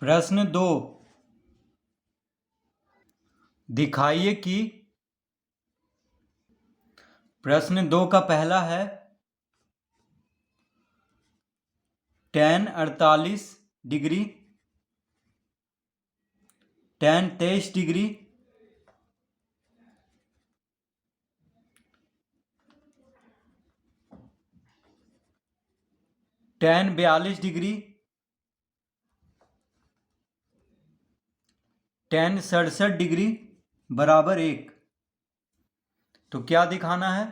प्रश्न 2, दिखाइए कि प्रश्न 2 का पहला है tan 48 degree, tan 23 degree, tan 42 degree, tan 67 degree बराबर 1। तो क्या दिखाना है?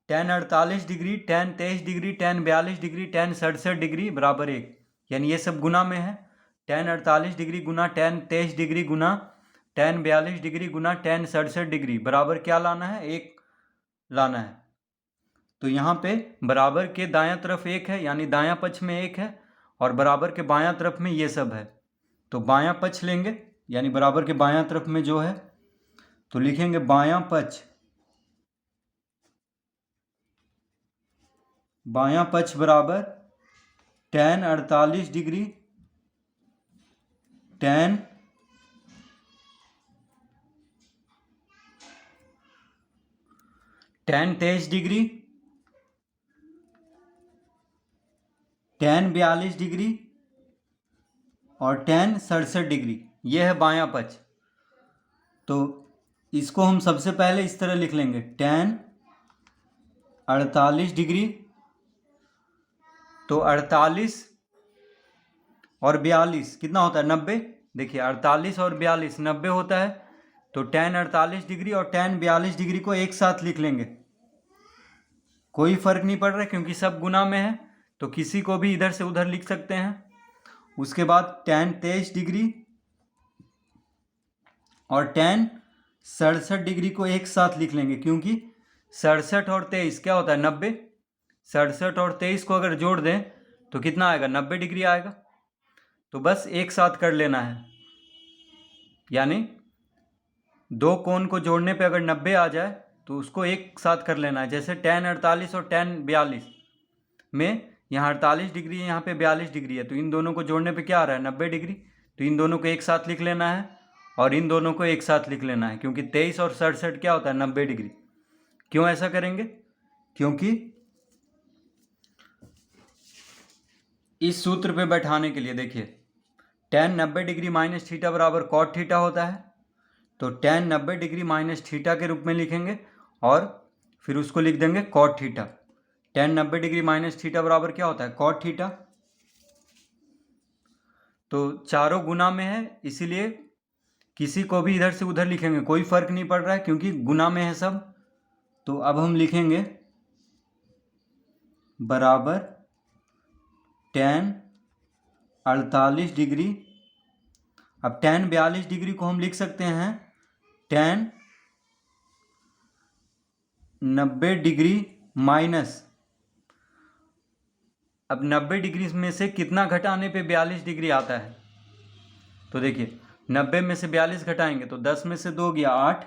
tan 48 degree, tan 23 degree, tan 42 degree, tan 67 degree बराबर 1, यानी ये सब गुना में है। tan 48 डिग्री गुना tan 23 डिग्री गुना tan 42 डिग्री गुना tan 67 डिग्री बराबर क्या लाना है? 1 लाना है। तो यहाँ पे बराबर के दायां तरफ 1 है, यानी दायां पक्ष में 1 है, और बराबर के बायां तरफ में ये सब है। तो बायां पक्ष लेंगे, यानी बराबर के बायां तरफ में जो है, तो लिखेंगे बायां पक्ष, बायां पक्ष बराबर tan 48 degree, tan 23 degree, tan 42 degree और tan 67 डिग्री, ये है बायां पक्ष। तो इसको हम सबसे पहले इस तरह लिख लेंगे, tan 48 डिग्री, तो 48 और 42 कितना होता है? 90। देखिए 48 और 42 90 होता है। तो tan 48 डिग्री और tan 42 डिग्री को एक साथ लिख लेंगे, कोई फर्क नहीं पड़ रहा है क्योंकि सब गुना में है, तो किसी को भी इधर से उधर लिख सकते हैं। उसके बाद tan 23 डिग्री और tan 67 डिग्री को एक साथ लिख लेंगे, क्योंकि 67 और 23 क्या होता है? 90। 67 और 23 को अगर जोड़ दें तो कितना आएगा? 90 डिग्री आएगा। तो बस एक साथ कर लेना है, यानी दो कोण को जोड़ने पे अगर 90 आ जाए तो उसको एक साथ कर लेना है। जैसे tan 48 और tan 42 में यहाँ 48 डिग्री है, यहाँ पे 42 डिग्री है, तो इन दोनों को जोड़ने पे क्या आ रहा है? 90 डिग्री। तो इन दोनों को एक साथ लिख लेना है और इन दोनों को एक साथ लिख लेना है, क्योंकि 23 और 67 क्या होता है? 90 डिग्री। क्यों ऐसा करेंगे? क्योंकि इस सूत्र पे बैठाने के लिए देखिए, tan 90 डिग्री माइनस थीटा बराबर cot थीटा होता है। तो tan 90 डिग्री माइनस थीटा के रूप में लिखेंगे और फिर उसको लिख देंगे cot theta. tan 90 degree minus theta बराबर क्या होता है? cot theta. तो चारों गुना में है, इसीलिए किसी को भी इधर से उधर लिखेंगे, कोई फर्क नहीं पड़ रहा है क्योंकि गुना में है सब। तो अब हम लिखेंगे बराबर tan 48 डिग्री। अब tan 42 डिग्री को हम लिख सकते हैं tan 90 डिग्री माइनस, अब 90 डिग्री में से कितना घटाने पे 42 डिग्री आता है? तो देखिए 90 में से 42 घटाएंगे तो 10 में से 2 गया 8,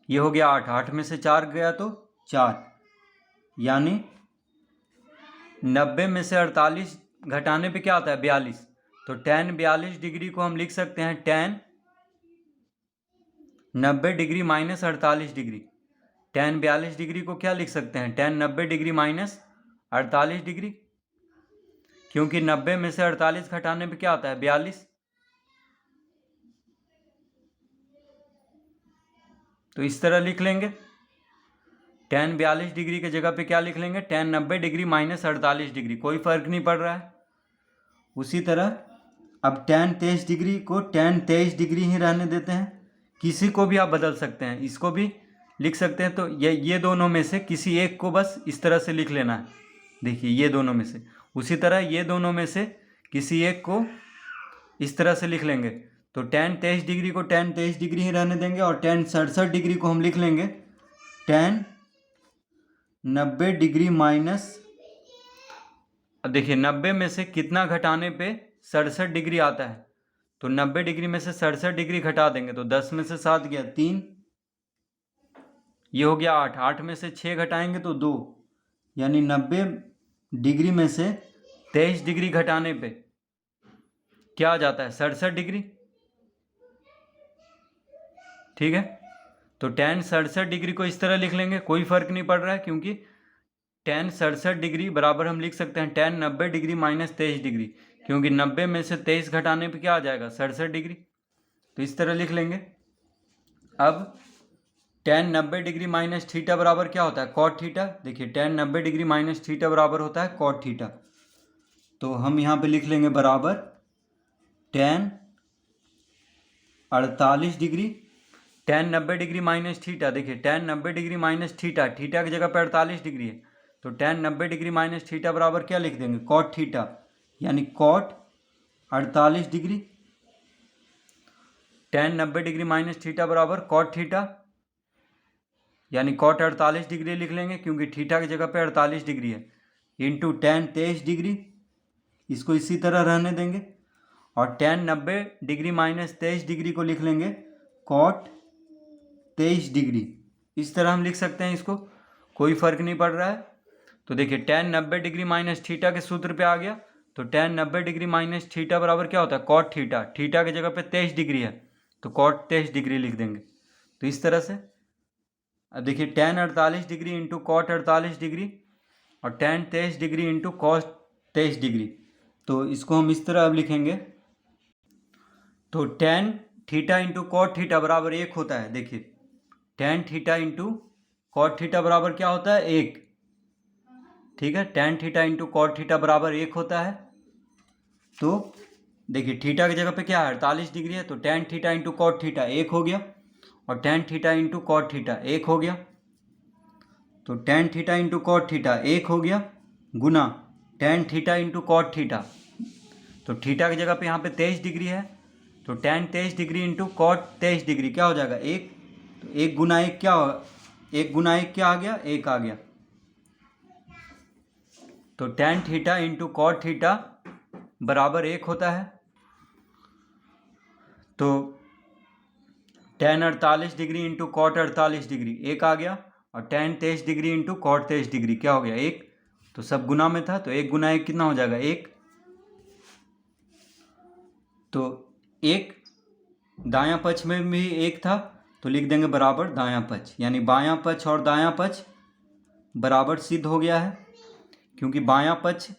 ये हो गया 8, 8 में से 4 गया तो 4, यानी 90 में से 48 घटाने पे क्या आता है? 42। तो tan 42 डिग्री को हम लिख सकते हैं tan 90 degree minus 48 degree. tan 42 degree को क्या लिख सकते हैं? tan 90 डिग्री माइनस 48 डिग्री, क्योंकि 90 में से 48 घटाने पे क्या आता है? 42। तो इस तरह लिख लेंगे, tan 42 डिग्री के जगह पे क्या लिख लेंगे? tan 90 डिग्री माइनस 48 डिग्री, कोई फर्क नहीं पड़ रहा है। उसी तरह अब tan 23 डिग्री को tan 23 डिग्री ही रहने देते हैं, किसी को भी आप बदल सकते हैं, इसको भी लिख सकते हैं। तो ये दोनों में से किसी एक को बस इस तरह से लिख लेना है। देखिए ये दोनों में से, उसी तरह ये दोनों में से किसी एक को इस तरह से लिख लेंगे। तो tan 23 डिग्री को tan 23 डिग्री ही रहने देंगे और tan 67 डिग्री को हम लिख लेंगे tan 90 डिग्री माइनस, अब देखिए 90 में से कितना घटाने पे 67 डिग्री आता है? तो 90 डिग्री में से 67 डिग्री घटा देंगे तो 10 में से 7 गया 3, ये हो गया 8, 8 में से 6 घटाएंगे तो 2, यानी 90 डिग्री में से 23 डिग्री घटाने पे क्या आ जाता है 67 डिग्री। ठीक है, तो tan 67 डिग्री को इस तरह लिख लेंगे, कोई फर्क नहीं पड़ रहा है, क्योंकि tan 67 डिग्री बराबर हम लिख सकते हैं tan 90 डिग्री माइनस 23 डिग्री, क्योंकि 90 में से 23 घटाने पे क्या आ जाएगा 67 डिग्री। तो इस तरह लिख लेंगे। अब tan 90 डिग्री माइनस थीटा बराबर क्या होता है cot थीटा। देखिए tan 90 डिग्री माइनस थीटा बराबर होता है cot थीटा। तो हम यहाँ पे लिख लेंगे बराबर tan 48 degree, tan 90 degree minus theta. देखिए tan 90 degree minus theta, theta की जगह पे 48 डिग्री है, तो tan 90 डिग्री माइनस थीटा बराबर क्या लिख देंगे cot थीटा, यानी cot 48 degree. tan 90 degree minus theta बराबर cot थीटा, यानी cot 48 डिग्री लिख लेंगे, क्योंकि थीटा की जगह पे 48 डिग्री है, इंटू tan 23 डिग्री, इसको इसी तरह रहने देंगे। और tan 90 डिग्री माइनस 23 डिग्री को लिख लेंगे cot 23 डिग्री। इस तरह हम लिख सकते हैं इसको, कोई फर्क नहीं पड़ रहा है। तो देखिए tan 90 डिग्री माइनस थीटा के सूत्र पे आ गया, तो tan 90 डिग्री माइनस थीटा बराबर क्या होता है cot थीटा, थीटा की जगह पे 23 डिग्री है, तो cot 23 डिग्री लिख देंगे। तो इस तरह से अब देखिए tan 48 degree into cot 48 degree और tan 23 degree into cos 23 degree, तो इसको हम इस तरह अब लिखेंगे। तो tan theta into cot theta बराबर 1 होता है। देखिए tan theta into cot theta बराबर क्या होता है 1। ठीक है, tan theta into cot theta बराबर 1 होता है। तो देखिए थीटा की जगह पे क्या है 48 डिग्री है, तो tan theta into cot theta 1 हो गया, और tan theta into cot theta 1 हो गया। तो tan theta into cot theta 1 हो गया, गुना tan theta into cot theta, तो थीटा की जगह पे यहाँ पे 23 डिग्री है, तो tan 23 degree into cot 23 degree क्या हो जाएगा 1। तो 1 गुना 1 क्या होगा, 1 गुना 1 क्या आ गया 1 आ गया। तो tan theta into cot theta बराबर 1 होता है। तो tan 48 degree into cot 48 degree 1 आ गया, और tan 23 degree into cot 23 degree क्या हो गया 1। तो सब गुना में था, तो 1 गुना 1 कितना हो जाएगा 1। तो 1 दायां पक्ष में भी 1 था, तो लिख देंगे बराबर दायां पक्ष, यानी बायां पक्ष और दायां पक्ष बराबर सिद्ध हो गया है, क्योंकि बायां पक्ष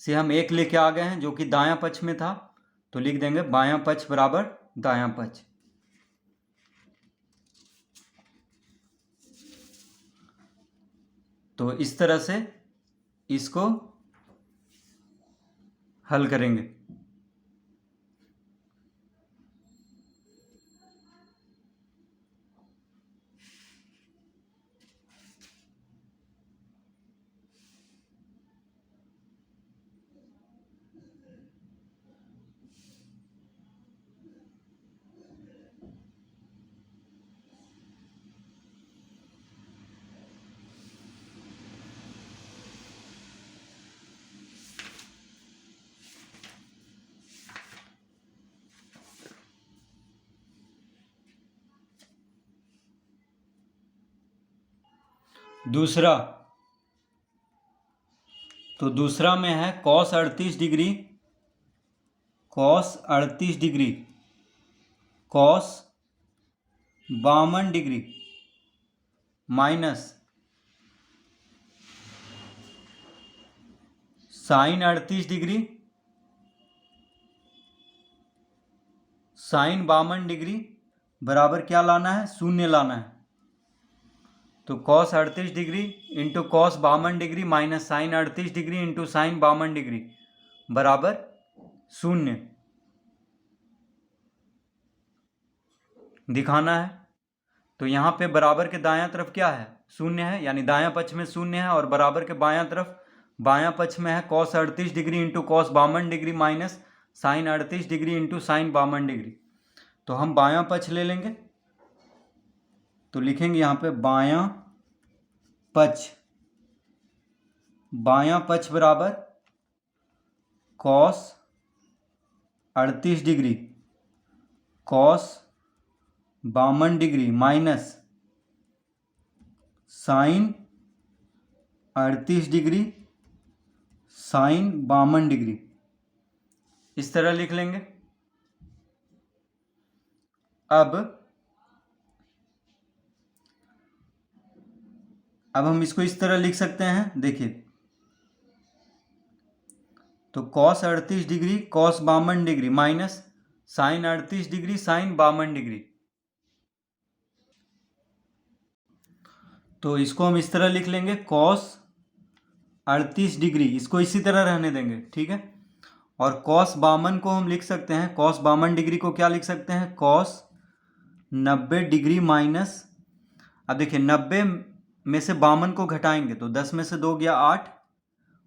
से हम 1 लेके आ गए हैं जो कि दायां पक्ष में था, तो लिख देंगे बायां पक्ष बराबर दायां पक्ष। तो इस तरह से इसको हल करेंगे। दूसरा, तो दूसरा में है cos 38 degree, cos 38 degree cos 52 degree minus sin 38 degree sin 52 degree बराबर क्या लाना है शून्य लाना है। तो cos 38 degree into cos 52 degree minus sin 38 degree into sin 52 degree बराबर शून्य दिखाना है। तो यहाँ पे बराबर के दायां तरफ क्या है शून्य है, यानी दायां पक्ष में शून्य है, और बराबर के बायां तरफ बायां पक्ष में है cos 38 degree into cos 52 degree minus sin 38 degree into sin 52 degree. तो हम बायां पक्ष ले लेंगे, तो लिखेंगे यहाँ पे बायां पक्ष बराबर cos 38 degree cos 52 degree minus sin 38 degree sin 52 degree. इस तरह लिख लेंगे। अब हम इसको इस तरह लिख सकते हैं, देखिए, तो cos 38 degree cos 52 degree minus sine 38 degree sine 52 degree. तो इसको हम इस तरह लिख लेंगे, कॉस 38 डिग्री, इसको इसी तरह रहने देंगे, ठीक है। और कॉस 52 को हम लिख सकते हैं, कॉस 52 डिग्री को क्या लिख सकते हैं, कॉस 90 डिग्री माइनस, अब देखिए 90 में से 52 को घटाएंगे तो 10 में से 2 गया 8,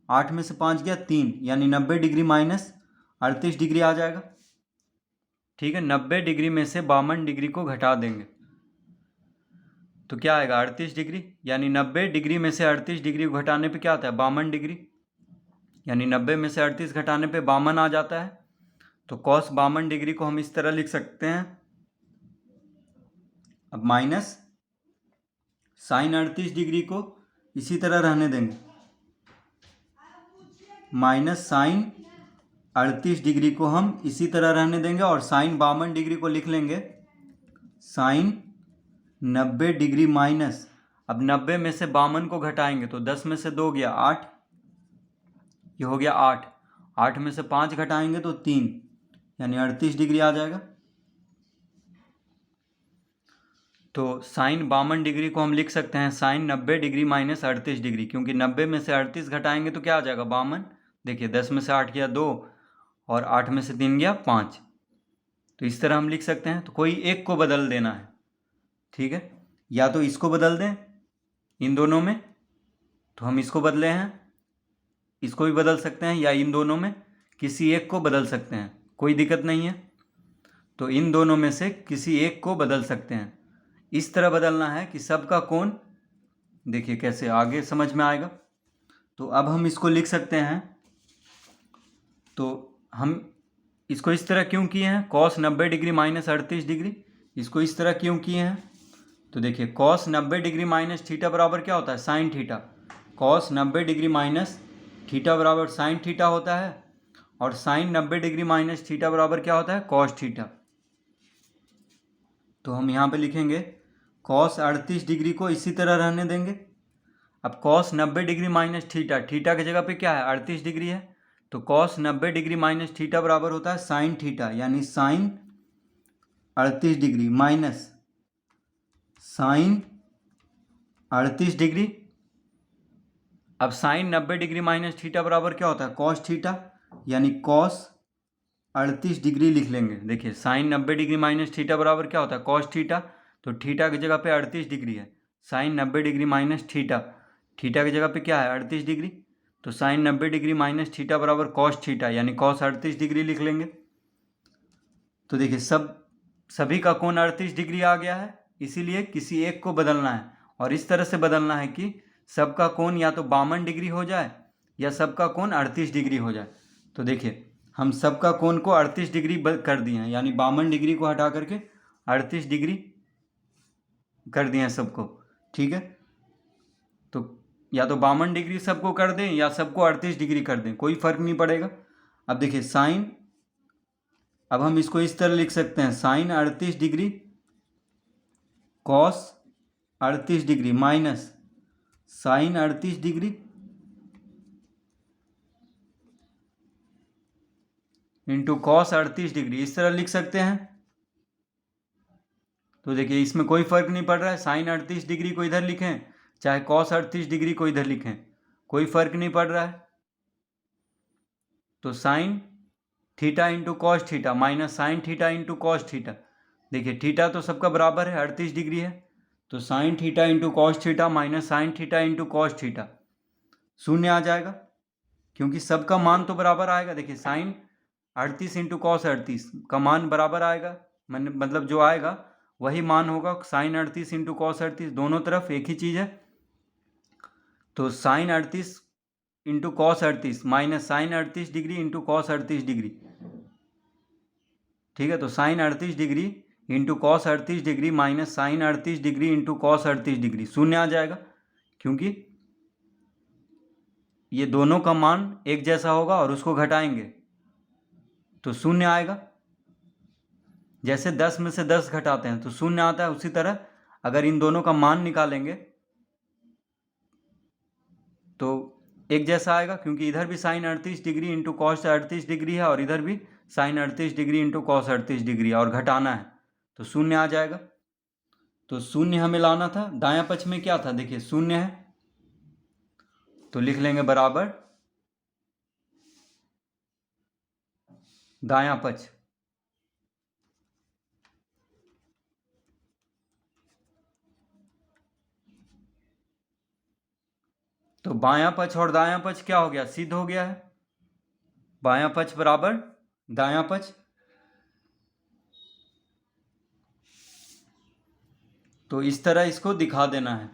8 में से 5 गया 3, यानी 90 डिग्री माइनस 38 डिग्री आ जाएगा, ठीक है। 90 डिग्री में से 52 डिग्री को घटा देंगे तो क्या आएगा 38 डिग्री, यानी 90 डिग्री में से 38 डिग्री को घटाने पे क्या आता है 52 डिग्री, यानी 90 में से 38 घटाने पे 52 आ जाता है। तो कॉस 52 डिग्री को हम इस तरह लिख सकते हैं। अब माइनस साइन 38 डिग्री को इसी तरह रहने देंगे, माइनस साइन 38 डिग्री को हम इसी तरह रहने देंगे और साइन 52 डिग्री को लिख लेंगे साइन 90 डिग्री माइनस, अब 90 में से 52 को घटाएंगे तो 10 में से 2 गया 8, ये हो गया 8, 8 में से 5 घटाएंगे तो 3, यानी 38 डिग्री आ जाएगा। तो साइन 52 डिग्री को हम लिख सकते हैं साइन 90 डिग्री माइनस 38 डिग्री, क्योंकि 90 में से 38 घटाएंगे तो क्या आ जाएगा 52, देखिए 10 में से 8 गया 2 और 8 में से 3 गया 5, तो इस तरह हम लिख सकते हैं। तो कोई एक को बदल देना है, ठीक है, या तो इसको बदल दें इन दोनों में, तो हम इसको बदले हैं, इसको भी बदल सकते हैं, या इन दोनों में किसी एक को बदल सकते हैं, कोई दिक्कत नहीं है। तो इन दोनों में से किसी एक को बदल सकते हैं, इस तरह बदलना है कि सबका कोण, देखिए कैसे आगे समझ में आएगा। तो अब हम इसको लिख सकते हैं, तो हम इसको इस तरह क्यों किए हैं, कॉस 90 डिग्री माइनस 38 डिग्री, इसको इस तरह क्यों किए हैं, तो देखिए कॉस 90 डिग्री माइनस थीटा बराबर क्या होता है sine theta, cos 90 degree minus theta बराबर साइन थीटा होता है, और साइन 90 डिग्री माइनस थीटा बराबर क्या होता है कॉस थीटा। तो हम यहाँ पे लिखेंगे कॉस 38 डिग्री को इसी तरह रहने देंगे। अब cos 90 degree minus theta, theta की जगह पे क्या है 38 डिग्री है, तो कॉस 90 डिग्री माइनस थीटा बराबर होता है साइन थीटा, यानी sine 38 degree minus sine 38 degree. अब साइन 90 डिग्री माइनस थीटा बराबर क्या होता है कॉस थीटा, यानी कॉस 38 डिग्री लिख लेंगे। देखिए साइन 90 डिग्री माइनस थीटा बराबर क्या होता है कॉस थीटा, तो थीटा की जगह पे 38 डिग्री है, sine 90 degree minus theta, theta की जगह पे क्या है 38 डिग्री, तो साइन 90 डिग्री माइनस थीटा बराबर कॉस थीटा, यानी कॉस 38 डिग्री लिख लेंगे। तो देखिए सभी का कोण 38 डिग्री आ गया है, इसीलिए किसी एक को बदलना है, और इस तरह से बदलना है कि सबका कोण या तो 52 डिग्री हो जाए या सबका कोण 38 डिग्री हो जाए। तो देखिए हम सबका कोण को 38 डिग्री कर दिए हैं, यानी 52 डिग्री को हटा करके 38 डिग्री कर दिए हैं सबको, ठीक है। तो या तो 52 डिग्री सबको कर दें या सबको 38 डिग्री कर दें, कोई फर्क नहीं पड़ेगा। अब देखिए साइन, अब हम इसको इस तरह लिख सकते हैं sine 38 degree cos 38 degree minus sine 38 degree into cos 38 degree, इस तरह लिख सकते हैं। तो देखिए इसमें कोई फर्क नहीं पड़ रहा है, साइन 38 डिग्री को इधर लिखें चाहे कॉस 38 डिग्री को इधर लिखें, कोई फर्क नहीं पड़ रहा है। तो sine theta into cos theta minus sine theta into cos theta, देखिए थीटा तो सबका बराबर है 38 डिग्री है, तो sine theta into cos theta minus sine theta into cos theta शून्य आ जाएगा, क्योंकि सबका मान तो बराबर आएगा। देखिए साइन 38 इंटू कॉस 38 का मान बराबर आएगा, मतलब जो आएगा वही मान होगा, साइन 38 इंटू कॉस 38 दोनों तरफ एक ही चीज़ है। तो sine 38 into cos 38 minus sine 38 degree into cos 38 degree, ठीक है। तो sine 38 degree into cos 38 degree minus sine 38 degree into cos 38 degree शून्य आ जाएगा, क्योंकि ये दोनों का मान एक जैसा होगा और उसको घटाएंगे तो शून्य आएगा। जैसे 10 में से 10 घटाते हैं तो शून्य आता है, उसी तरह अगर इन दोनों का मान निकालेंगे तो एक जैसा आएगा, क्योंकि इधर भी sine 38 degree into cos 38 degree है और इधर भी sine 38 degree into cos 38 degree है, और घटाना है तो शून्य आ जाएगा। तो शून्य हमें लाना था, दायां पक्ष में क्या था, देखिए शून्य है, तो लिख लेंगे बराबर दायां पक्ष। तो बायां पक्ष और दायां पक्ष क्या हो गया, सिद्ध हो गया है। बायां पक्ष बराबर दायां पक्ष। तो इस तरह इसको दिखा देना है।